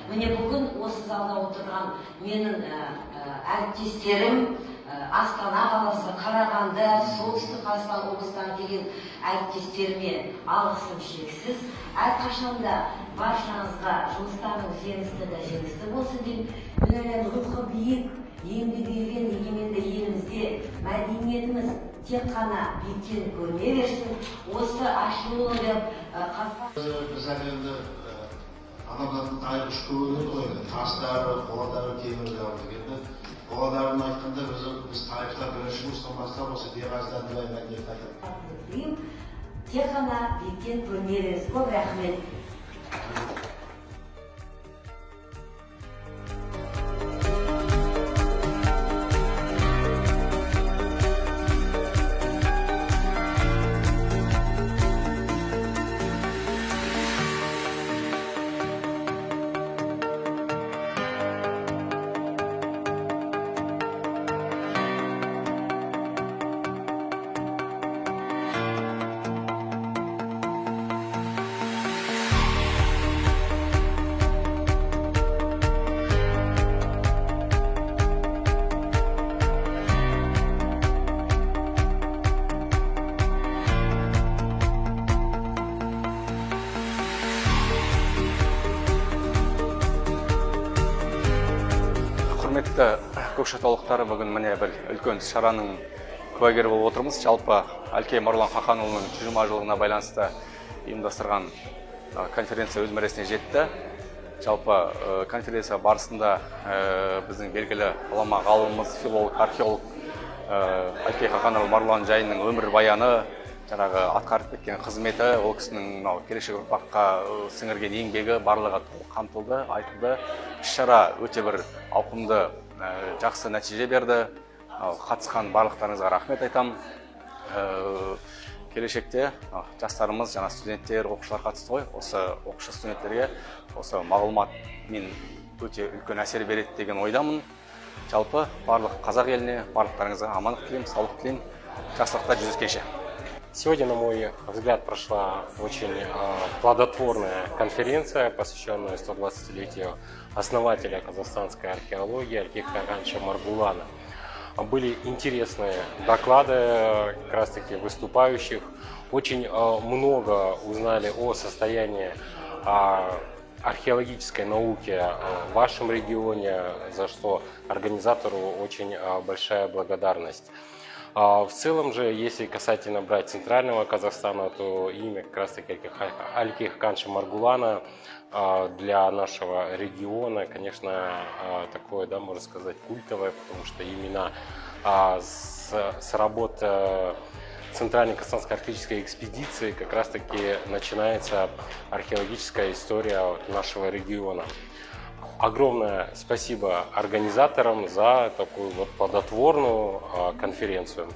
Міне бүгін осы залда отырған менің әріптестерім Астана қаласы, Қарағанды, солтүстік Қазақстан облыстан келген әріптестеріме алғысым шексіз. Әрқашанда баршаңызға жұмыстарыңыз жемісті болсын деп, мен ойлаймын, рухы биік, еңбегі ерен егеменді елімізде мәдениетіміз тек қана биіктен көріне берсін. Осы ашылуы деп біз әлемді адамдардың айрықшы көңілі қойды. Тастары, қоладары, темірдары дегенде, қоладарын айтқанда біз тарихта бірінші курстан бастап осы беғаздан былай мәдениет айтады. Тек қана биіктен көріне берсін. Көп рахмет. Құрметті көкшетаулықтар, бүгін міне бір үлкен шараның куәгері болып отырмыз. Жалпы Әлкей Марғұлан Хақанұлының 120 жылдығына байланысты ұйымдастырған конференция өз мәресіне жетті. Жалпы конференция барысында біздің белгілі ғалама ғалымымыз, филолог, археолог Әлкей Хақанұлы Марғұлан жайының өмір баяны, жаңағы атқарып кеткен қызметі, ол кісінің келешек ұрпаққа сіңірген еңбегі барлығы қамтылды, айтылды. Іс-шара өте бір ауқымды, жақсы нәтиже берді. Қатысқан барлықтарыңызға рахмет айтам. Келешекте жастарымыз, жаңа студенттер, оқушылар қатысты ғой. Осы оқушы студенттерге осы мағлұмат мен өте үлкен әсер береді деген ойдамын. Жалпы барлық қазақ еліне, барлықтарыңызға амандық тілеймін, саулық тілеймін. Жақсылықта жүздескенше. Сегодня, на мой взгляд, прошла очень плодотворная конференция, посвященная 120-летию основателя казахстанской археологии Әлкей Хақанча Марғұлана. Были интересные доклады как раз таки выступающих. Очень много узнали о состоянии археологической науки в вашем регионе, за что организатору очень большая благодарность. В целом же, если касательно брать центрального Казахстана, то имя как раз таки Әлкей Хақанча Марғұлана для нашего региона, конечно, такое, да, можно сказать, культовое, потому что именно с работы Центральной Казахстанской археологической экспедиции как раз таки начинается археологическая история нашего региона. Огромное спасибо организаторам за такую вот плодотворную конференцию.